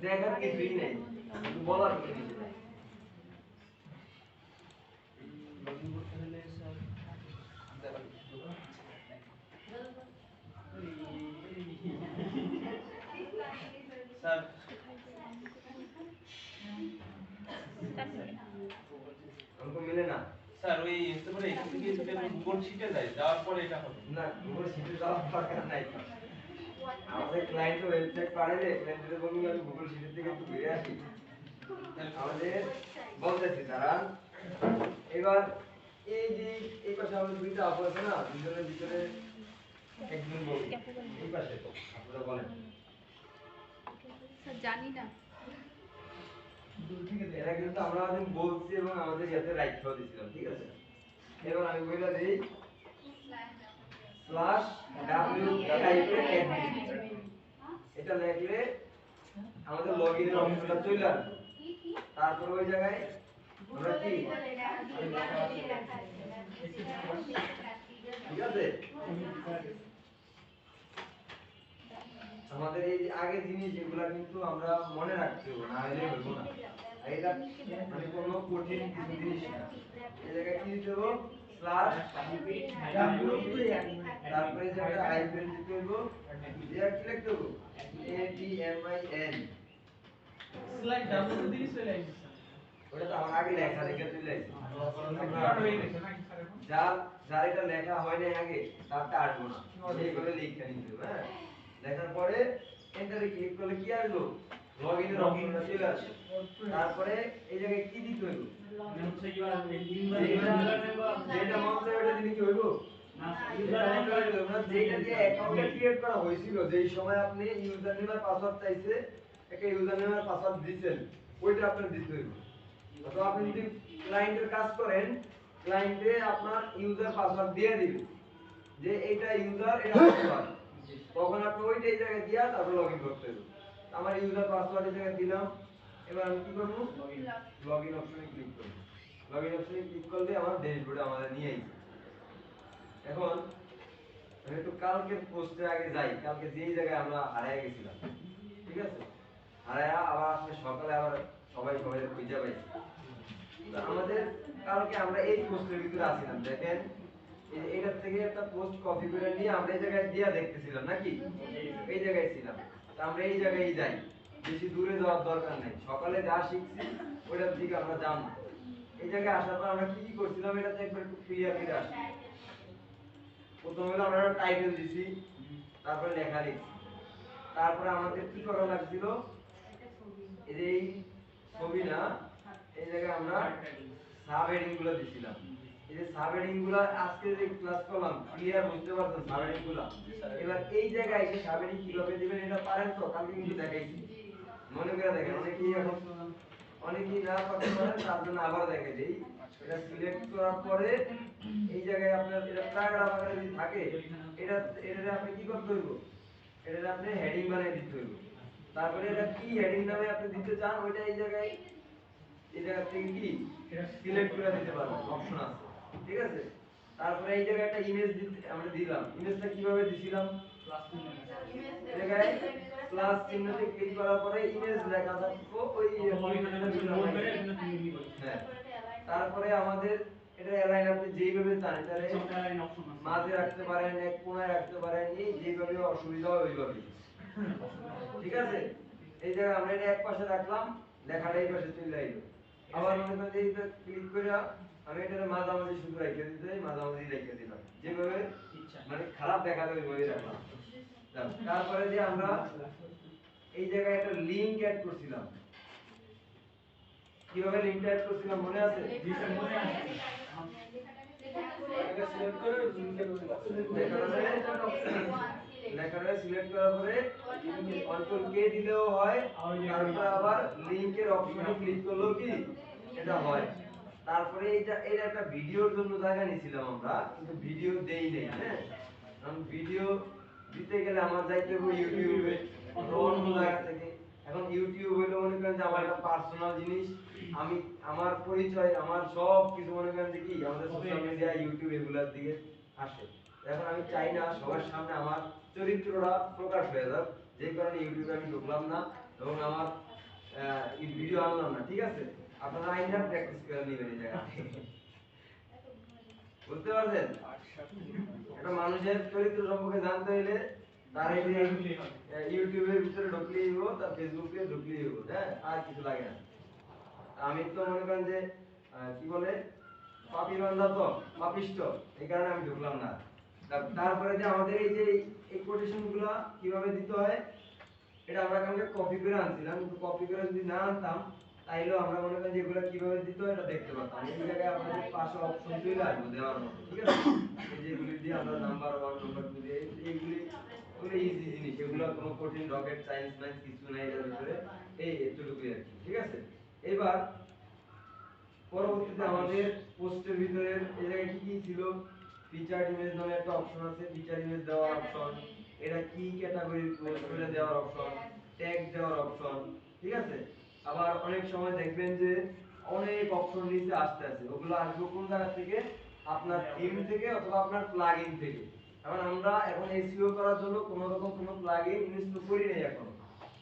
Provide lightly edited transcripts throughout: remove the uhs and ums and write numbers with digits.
দেখার কিছুই নেই, বলার কিছু নেই। লগইন করতে হলে স্যার স্যার हमको मिले ना স্যার ওই এসে পরে এখান থেকে যদি গুগল শিটে যায় যাওয়ার পরে এটা হবে না গুগল শিটে যাওয়ার দরকার নাই আমাদের ক্লায়েন্ট ওয়েবসাইট পাঠালে ক্লায়েন্টদের বলুন আমি গুগল শিটের থেকে একটু ঘুরে আসি আমাদের বলতেছি তারা এবার এই যে এই পাশে আমাদের দুইটা আপু আছে না দুজনের ভিতরে একজন বলুন এই পাশে তো আপনারা বলেন স্যার জানি না এরা কিন্তু আমরা বলছি এবং আমাদের সাথে রাইট করে দিয়েছিলাম ঠিক আছে এবার আমি বলে দেই স্ল্যাশ w টাইপে অ্যাডমিন এটা লিখলে আমাদের লগইনের অপশনটা চলে আসবে তারপর ওই জায়গায় আমরা কি ঠিক আছে আমাদের এই আগে জিনিস যেগুলো কিন্তু আমরা মনে রাখতে হবে না হলে হইব না এটা মানে কোনো কঠিন কিছু জিনিস না এই জায়গায় কি দিতে হবে স্ল্যাশ তারপরে যে একটা আইপেন দিতে হবে এটা কি লিখতে হবে ADMIN স্লাইড ডাবল দিয়ে চলে আসছে ওটা তো আমার আগে লেখা রেখে চলে আসছে যার এটা লেখা হয় না আগে তারটা আসবো না এইভাবে লিখতে নিতে হবে হ্যাঁ লেখার পরে এন্টারে ক্লিক করলে কি আসলো লগইনের অপশনটা চলে আসে তারপরে এই জায়গায় কি দিতে হইব হচ্ছে কি আর যেটা মন চায় ওটা দিলে কি হইব যেটা দিয়ে অ্যাকাউন্টটা ক্রিয়েট করা হয়েছিল যেই সময় আপনি ইউজার নেম আর পাসওয়ার্ড চাইছে একটা ইউজার নেম আর পাসওয়ার্ড দিবেন ওইটা আপনার দিতে হইব অথবা আপনি যদি ক্লায়েন্টের কাজ করেন ক্লায়েন্টে আপনার ইউজার পাসওয়ার্ড দিয়ে দিবে যে এইটা ইউজার এটা পাসওয়ার্ড তখন আপনি ওইটাই জায়গায় দিয়া তারপর লগইন করতে হবে আমার ইউজার পাসওয়ার্ড এই জায়গায় দিলাম এবার আমি কি করব লগইন অপশনে ক্লিক করব লগইন অপশনে ক্লিক করলে আমার ড্যাশবোর্ডে আমাদের নিয়ে আসবে এখন আমি একটু কালকের পোস্টে আগে যাই কালকে যেই জায়গায় আমরা হারিয়ে গেছিলাম ঠিক আছে হারায়া আবার আজকে সকালে আবার সবাই খুঁজে পাইছি তো আমাদের কালকে আমরা এই পোস্টের ভিতরে আছিলাম দেখেন এইটার থেকে একটা পোস্ট কপি করে নিয়ে আমরা এই জায়গায় দিয়া দেখতেছিলাম নাকি এই জায়গায় ছিলাম তো আমরা এই জায়গায় যাই বেশি দূরে যাওয়ার দরকার নেই সকালে যা শিখছি ওইটার দিকে আমরা যাব এই জায়গায় আসার পর আমরা কি কি করছিলাম এটাতে একবার একটু ক্লিয়ারলি আসি প্রথমে হলো আমরা টাইটেল দিছি তারপরে লেখা লিখছি তারপরে আমাদের কি করা লাগছিল এই ছবি না এই জায়গায় আমরা সাব হেডিং গুলো দিছিলাম এই যে সাব হেডিং গুলো আজকে যে ক্লাস করলাম ক্লিয়ার বুঝতে পারছেন সাব হেডিং গুলো এবার এই জায়গায় এই সাব হেডিং কিভাবে দিবেন এটা পারেন তো কালকে কিন্তু দেখাইছি মনে করে দেখেন অনেকেই না করতে পারেন তার জন্য আবার দেখে দেই এটা সিলেক্ট করার পরে এই জায়গায় আপনার এটা প্যারাগ্রাফ আকারে যদি থাকে এটা আপনি কি করতে হইব এটা আপনি হেডিং বানিয়ে দিতে হইব তারপরে এটা কি হেডিং নামে আপনি দিতে চান ওইটা এই জায়গায় থেকে কি সিলেক্ট করে দিতে পারবেন অপশন আছে ঠিক আছে তারপরে এই জায়গায় একটা ইমেজ আমরা দিলাম ইমেজটা কিভাবে দিছিলাম প্লাস চিহ্ন এই জায়গায় প্লাস চিহ্নতে ক্লিক করার পরে ইমেজ লেখা থাকবে ওই হ্যাঁ তারপরে আমাদের এটা অ্যালাইন আপনি যেইভাবে চান এটারে মাঝে রাখতে পারেন এক কোণায় রাখতে পারেন এই যেভাবে অসুবিধা হয় ওইভাবে ঠিক আছে এই জায়গায় আমরা এটা এক পাশে রাখলাম লেখাটা এই পাশে চলে আইলো আবার মনে করেন এইটা ক্লিক করে আমি এটারে মাঝামাঝি শুধু রেখে দিতে মাঝামাঝি রেখে দিলাম যেভাবে মানে খারাপ দেখাতে ওইভাবে রাখলাম তারপরে যে আমরা এই জায়গায় একটা লিংক অ্যাড করছিলাম কিভাবে লিংক অ্যাড করছিলাম মনে আছে জি স্যার মনে আছে এটা সিলেক্ট করে লিংকে লেখাটা সিলেক্ট করার পরে কন্ট্রোল কে দিলেও হয় তারপর আবার লিংকের অপশনে ক্লিক করলেও কি এটা হয় তারপরে এটা একটা ভিডিওর জন্য জায়গা নিয়েছিলাম আমরা কিন্তু ভিডিও দেই নাই হ্যাঁ কারণ ভিডিও দিতে গেলে আমার যাইতে হবে ইউটিউবে অন্য জায়গা থেকে এখন ইউটিউব হলো মনে করেন যে আমার একটা পার্সোনাল জিনিস আমি আমার পরিচয় আমার সব কিছু মনে করেন যে কি আমাদের সোশ্যাল মিডিয়া ইউটিউব এগুলোর দিকে আসে এখন আমি চাই না সবার সামনে আমার চরিত্রটা প্রকাশ হয়ে যাক, যে কারণে ইউটিউবে আমি ঢুকলাম না এবং আমার এই ভিডিও আনলাম না, ঠিক আছে? আপনারা আইনা প্র্যাকটিস করে নেবেন এই জায়গাতে। বুঝতে পারছেন? একটা মানুষের চরিত্র সম্পর্কে জানতে হলে তার এই যে ইউটিউবের ভিতরে ঢুকলেই হইব, তার ফেসবুকে ঢুকলেই হইব, হ্যাঁ, আর কিছু লাগে না। আমি তো মনে করেন যে কি বলে পাপী বান্দা, তো পাপিষ্ট, এই কারণে আমি ঢুকলাম না। তারপরে যে আমাদের এই যে এই কোটেশন গুলা কিভাবে দিতে হয়, এটা আমরা কালকে কপি করে আনছিলাম, কিন্তু কপি করে যদি না আনতাম তাইলেও আমরা মনে করেন যে এগুলা কিভাবে দিতে হয় এটা দেখতে পারতাম। এই জায়গায় আপনাদের পাশে অপশন চলে আসবে দেওয়ার মতো, ঠিক আছে? এই যেগুলি দিয়ে আমরা নাম্বার 1 নাম্বার 2 দিয়ে এইগুলি ওগুলো ইজি জিনিস, এগুলো কোনো কঠিন রকেট সায়েন্স ম্যাথ কিছু নাই এর ভিতরে, এই এতটুকুই আর কি, ঠিক আছে? এবার পরবর্তীতে আমাদের পোস্টের ভিতরে এই জায়গায় কি কি ছিল, ফিচার ইমেজ নামে একটা অপশন আছে, ফিচার ইমেজ দেওয়ার অপশন, এটা কি ক্যাটাগরির পোস্ট করে দেওয়ার অপশন, ট্যাগ দেওয়ার অপশন, ঠিক আছে? আবার অনেক সময় দেখবেন যে অনেক অপশন নিচে আসতে আছে, ওগুলো আসবে কোন জায়গা থেকে, আপনার থিম থেকে অথবা আপনার প্লাগইন থেকে। কারণ আমরা এখন এসইও করার জন্য কোনো রকম কোনো প্লাগইন ইনস্টল করি নাই এখন,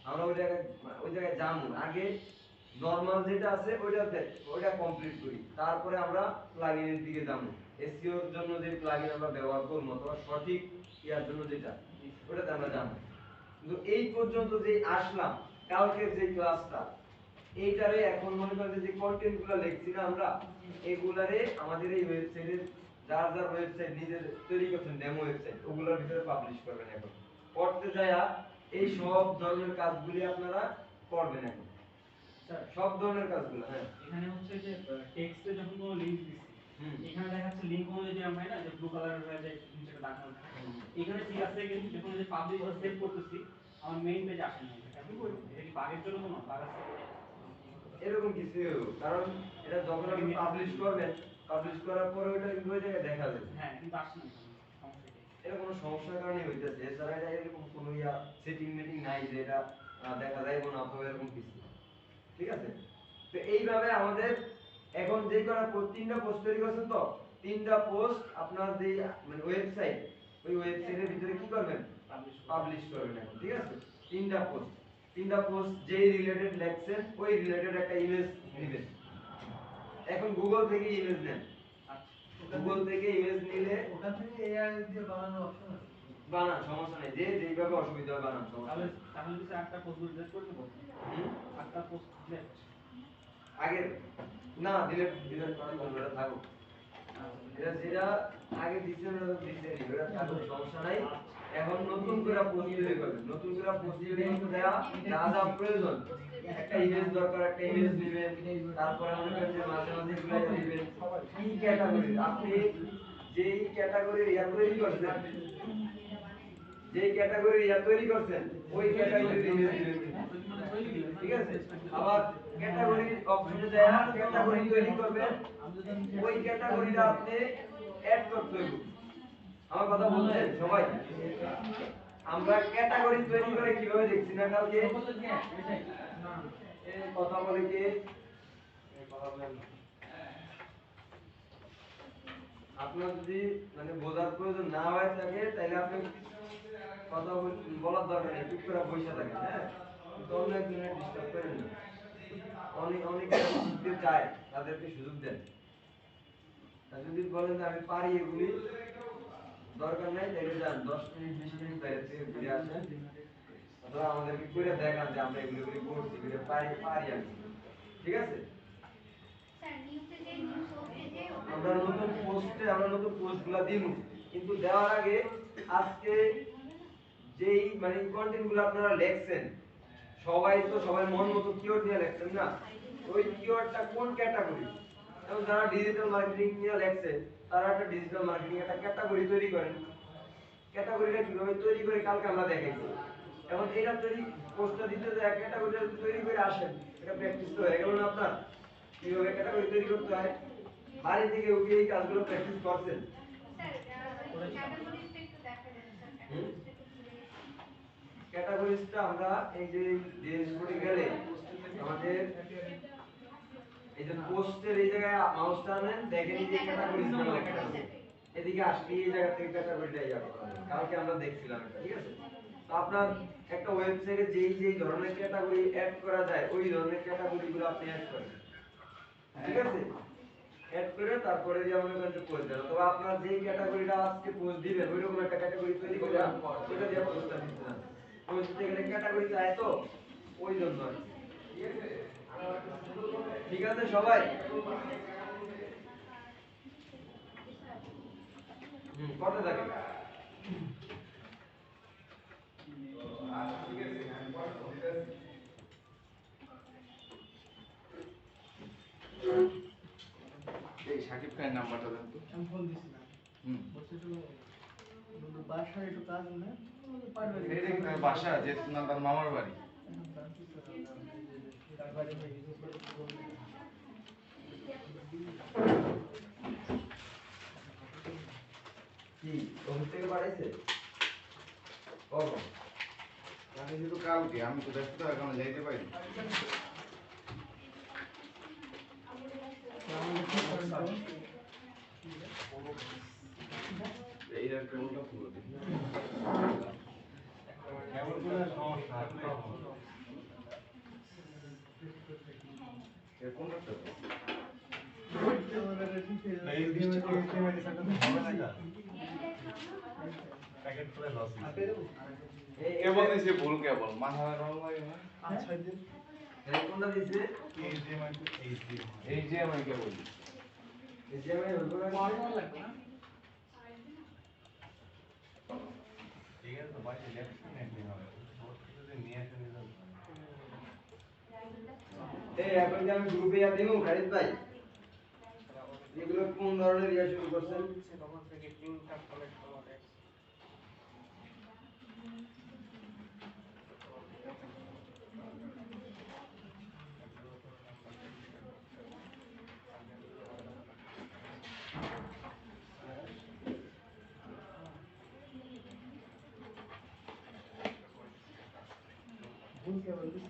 আমরা ওই জায়গায় যাবো আগে, নরমাল যেটা আছে ওইটা কমপ্লিট করি, তারপরে আমরা প্লাগইনের দিকে যাব। এসইও এর জন্য যে প্লাগইন আমরা ব্যবহার করব অথবা সঠিক ইয়ার জন্য যেটা, ওটাতে আমরা যাব। কিন্তু এই পর্যন্ত যে আসলাম, কালকের যে ক্লাসটা, এইটারে এখন মনে করেন যে কন্টেন্টগুলো লিখছি না আমরা, এগুলারে আমাদের এই ওয়েবসাইটে যার যার ওয়েবসাইট নিজের তৈরি করছেন ডেমো ওয়েবসাইট, ওগুলোর ভিতরে পাবলিশ করবেন। এখন করতে যায়া এই সব ধরনের কাজগুলি আপনারা করবেন এখন, স্যার সব ধরনের কাজগুলো। হ্যাঁ, এখানে হচ্ছে যে টেক্সটে যখন কোনো লিংক দিছি, এখানে দেখাচ্ছে লিংক অনুযায়ী যে আমরা না যে ব্লু কালারের হয়ে যায় নিচে দেখানো থাকে, এখানে ঠিক আছে, কিন্তু যখন যে পাবলিশ বা সেভ করতেছি আমার মেইন পেজে আসে না, এটা কি বাগের জন্য কোনো বাগ আছে? এরকম কিছু, কারণ এটা যখন আপনি পাবলিশ করবেন, পাবলিশ করার পরে ওটা কিন্তু ওই জায়গায় দেখা যাবে। হ্যাঁ, কিন্তু আসে না, সমস্যা কি? এটা কোনো সমস্যার কারণে হইতেছে, এছাড়া এটা এরকম কোনো ইয়া সেটিং মেটিং নাই যে এটা দেখা যায় না অথবা এরকম কিছু, ঠিক আছে? তো এইভাবে আমাদের এখন যে করা তিনটা পোস্ট তৈরি করছেন, তো তিনটা পোস্ট আপনার যে মানে ওয়েবসাইট, ওই ওয়েবসাইটের ভিতরে কি করবেন, পাবলিশ করবেন এখন, ঠিক আছে? তিনটা পোস্ট যেই রিলেটেড লেখছেন ওই রিলেটেড একটা ইমেজ নেবেন। এখন গুগল থেকে ইমেজ নেন, গুগল থেকে ইমেজ নিলে ওখান থেকে এআই দিয়ে বানানোর অপশন আছে। বানান, সমস্যা নেই, যে যেভাবে অসুবিধা হয় বানান, সমস্যা তাহলে নেই। তাহলে কি স্যার একটা পোস্ট ডিলিট করে দেব? একটা পোস্ট ডিলিট আগে না ডিলিট করার জন্য এটা থাকুক, এটা যেটা আগে দিচ্ছেন ওটা তো দিচ্ছেনই, ওটা থাকুক, সমস্যা নাই। এখন নতুন করে পোস্ট তৈরি করবেন, নতুন করে পোস্ট তৈরি করতে দেয়া যা যা প্রয়োজন, একটা ইমেজ দরকার, একটা ইমেজ নেবেন, তারপরে মনে করেন যে মাঝে মাঝে এগুলো দিবেন কি ক্যাটাগরি, আপনি যেই ক্যাটাগরির ইয়া তৈরি করছেন, যেই ক্যাটাগরির ইয়া তৈরি করছেন ওই ক্যাটাগরির ইমেজ দিবেন, ঠিক আছে? আবার ক্যাটাগরি অপশনে যায় ক্যাটাগরি তৈরি করবেন, ওই ক্যাটাগরিটা আপনি অ্যাড করতে হবে। আমার কথা বলছেন সবাই? আমরা ক্যাটাগরি তৈরি করে কিভাবে দেখছি না কালকে, এই কথা বলে কি এই কথা বলেন না। আপনার যদি মানে বোঝার প্রয়োজন না হয় থাকে তাহলে আপনি কথা বলার দরকার নেই, চুপ করে বসে থাকেন, হ্যাঁ? তো অন্য একজনের ডিস্টার্ব করেন না, অনেকে সুযোগ চায়, তাদেরকে সুযোগ দেন। আর যদি বলেন যে আমি পারি এগুলি, দরকার নাই, তাহলে যান 10 মিনিট 20 মিনিট বাইরে থেকে ঘুরে আসেন, অথবা আমাদেরকে করে দেখান যে আমরা এগুলি করছি, এগুলি পারি আমি, ঠিক আছে? আমরা নতুন পোস্টগুলো দিব, কিন্তু দেওয়ার আগে আজকে যেই মানে কন্টেন্টগুলো আপনারা লেখছেন, সবাই তো সবাই মন মতো কিওয়ার্ড দিয়ে লেখছেন না, ওই কিওয়ার্ডটা কোন ক্যাটাগরি, এবং যারা ডিজিটাল মার্কেটিং নিয়ে লেখছে তারা একটা ডিজিটাল মার্কেটিং একটা ক্যাটাগরি তৈরি করেন, ক্যাটাগরিটা কিভাবে তৈরি করে কালকে আমরা দেখাইছি। এখন এইটা তৈরি পোস্টটা দিতে যে ক্যাটাগরিটা তৈরি করে আসেন, এটা প্র্যাকটিস তো হয়ে গেল না আপনার, কিভাবে ক্যাটাগরি তৈরি করতে হয়, বাড়ি থেকে উঠে এই কাজগুলো প্র্যাকটিস করছেন। ক্যাটাগরিজটা আমরা এই যে জিনিসগুলি গেলে আমাদের এই যে পোস্টের এই জায়গায় মাউসটা আনেন, দেখেন এই যে ক্যাটাগরিজ নামে লেখা আছে, এদিকে আসলে এই জায়গা থেকে ক্যাটাগরিটা ইয়া করা যাবে। কালকে আমরা দেখছিলাম এটা, ঠিক আছে? তো আপনার একটা ওয়েবসাইটে যেই ধরনের ক্যাটাগরি অ্যাড করা যায় ওই ধরনের ক্যাটাগরিগুলো আপনি অ্যাড করেন, ঠিক আছে? অ্যাড করে তারপরে যে মনে করেন যে পোস্ট দেন, অথবা আপনার যেই ক্যাটাগরিটা আজকে পোস্ট দিবেন ওইরকম একটা ক্যাটাগরি তৈরি করে ওইটা দিয়ে পোস্টটা দিতে দেন। পোস্ট দিতে গেলে ক্যাটাগরি চায় তো ওই জন্য আর কি। ঠিক আছে সবাই? কথা থাকে। এই সাকিব খানের নাম্বারটা দেন তো। আমি ফোন দিছিলাম হুম। বলছে তো বাসায় একটু কাজ না পারবে এটা কি তার বাসা যে না তার মামার বাড়ি? তার বাড়ি হয়ে গেছে কি অফিস থেকে পাঠাইছে? কখন? আমি শুধু কালকে, আমি তো ব্যস্ত এখনো যাইতে পারি। এই কেবলটা পুরো দিন। কোনটা তো? কেবল নিছে ভুল কেবল মাথা রং লাগে না। এই কোনটা দিছে? এই যে আমি কেবল এই যে আমি হলো না লাগবে না এই এখন যে আমি গ্রুপে ইয়া দিমু খালিদ ভাই, এগুলো কোন ধরনের ইয়া শুরু করছেন? তখন থেকে লিঙ্কটা কালেক্ট করা যায়। ভুল কে বলছিস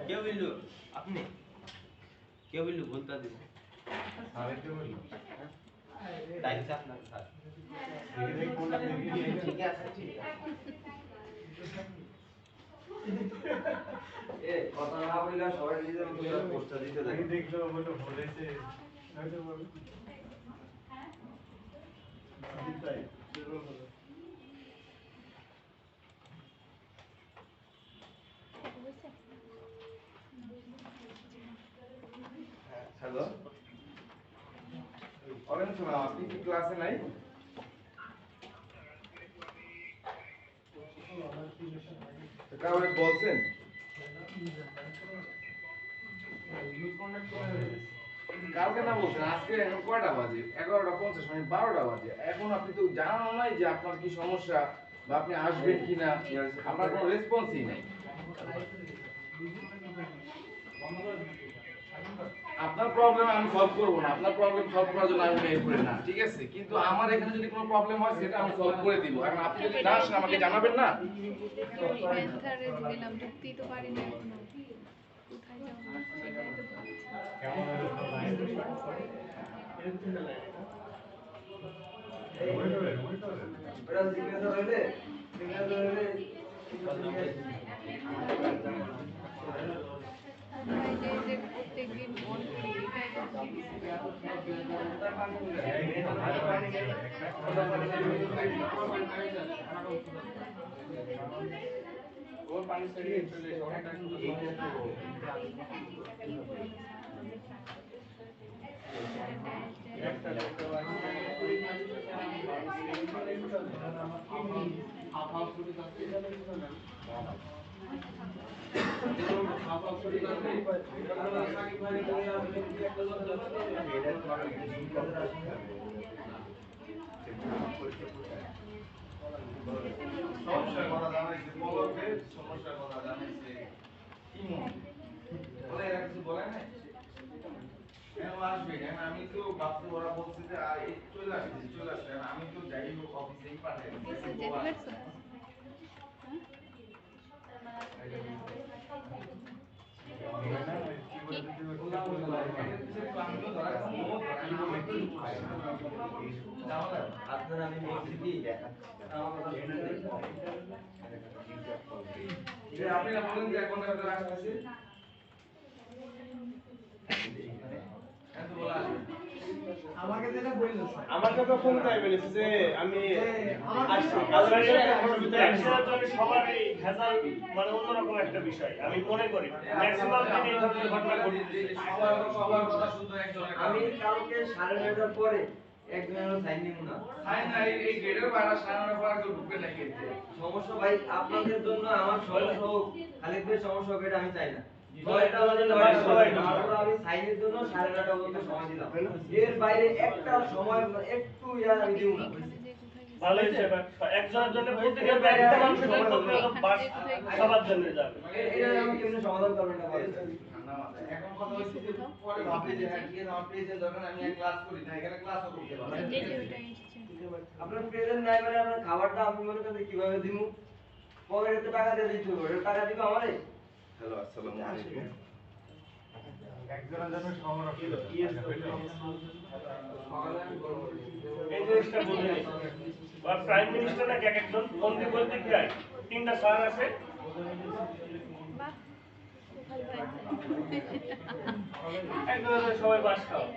কেউ বিল্লু আপনি কেউ বিল্লু বলতে দিন দায়িত্ব আপনার স্যার ঠিক আছে ঠিক আছে এ কথা না বললে সবাই নিজের মতো করে পোস্টটা দিতে থাকে। দেখলো বলে বলেছে হয়তো বলবে তাই হ্যালো অরেঞ্জ সালাম, আপনি কি ক্লাসে নাই? তো কাউকে বলছেন? কালকে না বলছেন, আজকে এখন কয়টা বাজে? 11:50 মানে 12টা বাজে। এখন আপনি তো জানানো নাই যে আপনার কি সমস্যা বা আপনি আসবেন কিনা, আপনার কোনো রেসপন্সই নাই। আপনার প্রবলেম আমি সলভ করবো না, আপনার প্রবলেম সলভ করার জন্য আমি মেইল করি না, ঠিক আছে? কিন্তু আমার এখানে যদি কোনো প্রবলেম হয় সেটা আমি সলভ করে দিব। এখন আপনি যদি না আসেন আমাকে জানাবেন না? মেন্টারে দিলাম ঢুকতেই তো পারি না এখনো কোথায় যাবো সেটাই তো ভাবছি ওটা সিগনেচার হইলে বাইরে যে প্রত্যেকদিন ফোন করি এটাই তো ওর পানি ছড়িয়ে চলে সবটা এইটা তো একটা লোক এটা সমস্যার কথা জানাইছে, পলকের সমস্যার কথা জানাইছে। ইমন, বলে এরা কিছু বলে নাই? এখন আসবে, এখন আমি তো ভাবছি ওরা বলছে যে এই চলে আসবে। এখন আমি তো যাই হোক অফিসেই পাঠাই দিছি। কিছু যেতে পারছো? আপনার আমি বলছি কি আমার কথা শুনতে যে আপনি না বলেন যে 1 ঘন্টার ভিতরে আসতেছে? এত বলা আসবে। আমাকে যেটা বললো স্যার, আমাকে তো ফোন করে বলেছে যে আমি আমাকে আসছি তো- কাজের ভিতরে 1 ঘন্টার ভিতরে আসছি। ব্যবসার জন্য সবারই ভেজাল মানে অন্যরকম একটা বিষয় আমি মনে করি ম্যাক্সিমাম দিন এই ধরনের ঘটনা ঘটছে সবার কথা শুনতে একজনের আমি কালকে 9:30টার পরে একজনের সাইন নিব না। তাই না এই গেটের বাইরে সামনে পর কেউ ঢুকবে না কিন্তু। সমস্যা ভাই আপনাদের জন্য আমার সমস্যা হোক, খালিদের সমস্যা হোক এটা আমি চাই না। নয়টা বাজে তারপর আমি সাইনের জন্য 9:30টা পর্যন্ত সময় দিলাম। এর বাইরে একটা সময় একটু ইয়ার আমি দিব না। এখানে যে কোথায় গেছি? ভালো হয়েছে একজনের জন্য প্রত্যেকের একটা মানুষের জন্য বাস সবার জন্য যাবে এটা আমি কেমনে সমাধান করবেন না বলেন? ঠান্ডা মাথায়। এখন কথা হচ্ছে যে পরে ভাববে যে হ্যাঁ ঠিক আছে আমার প্রেজেন্ট দরকার আমি এক ক্লাস করি না এখানে ক্লাসও করতে পারবো। যে যে ওইটা এসছে। আপনার প্রেজেন্ট নাই মানে আপনার খাবারটা আমি মনে করি কিভাবে দিমু? পকেটে টাকা দিয়ে দিতে হবে। এটা টাকা দিবে আমারে? হ্যালো আসসালামু আলাইকুম। এই জিনিসটা বলে আর প্রাইম মিনিস্টার নাকি একজন ফোন দিয়ে বলতে কি হয় 3টা স্যার আছে বাহ, কোথায় পাইছে? একদম সবাই বাস খাওয়া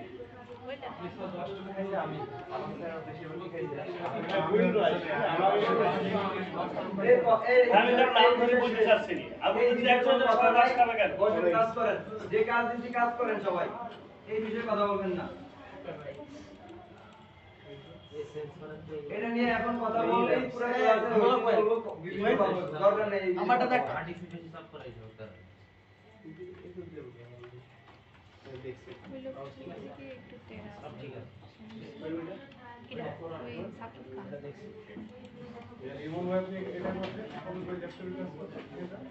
ওইটা? আমি তার নাম ধরে বলতে চাচ্ছি না আপনি যদি একজন সবাই বাস খাবে কেন বসে কাজ করেন। যে কাজ দিচ্ছি কাজ করেন সবাই। এই বিষয়ে কথা বলবেন না। এটা নিয়ে এখন কথা বললেই পুরো ক্লাসে বলবো বিভিন্ন কথা। দরকার নেই। আমারটা দেখ। আর্টিফিশিয়াল হিসাব করাইছে ওটা ওই লোক থেকে একটু টেরা সব ঠিক আছে এটা ওই ছাত্র ইমন ভাই আপনি এটার মধ্যে ফোন করে দেখতে পারবেন?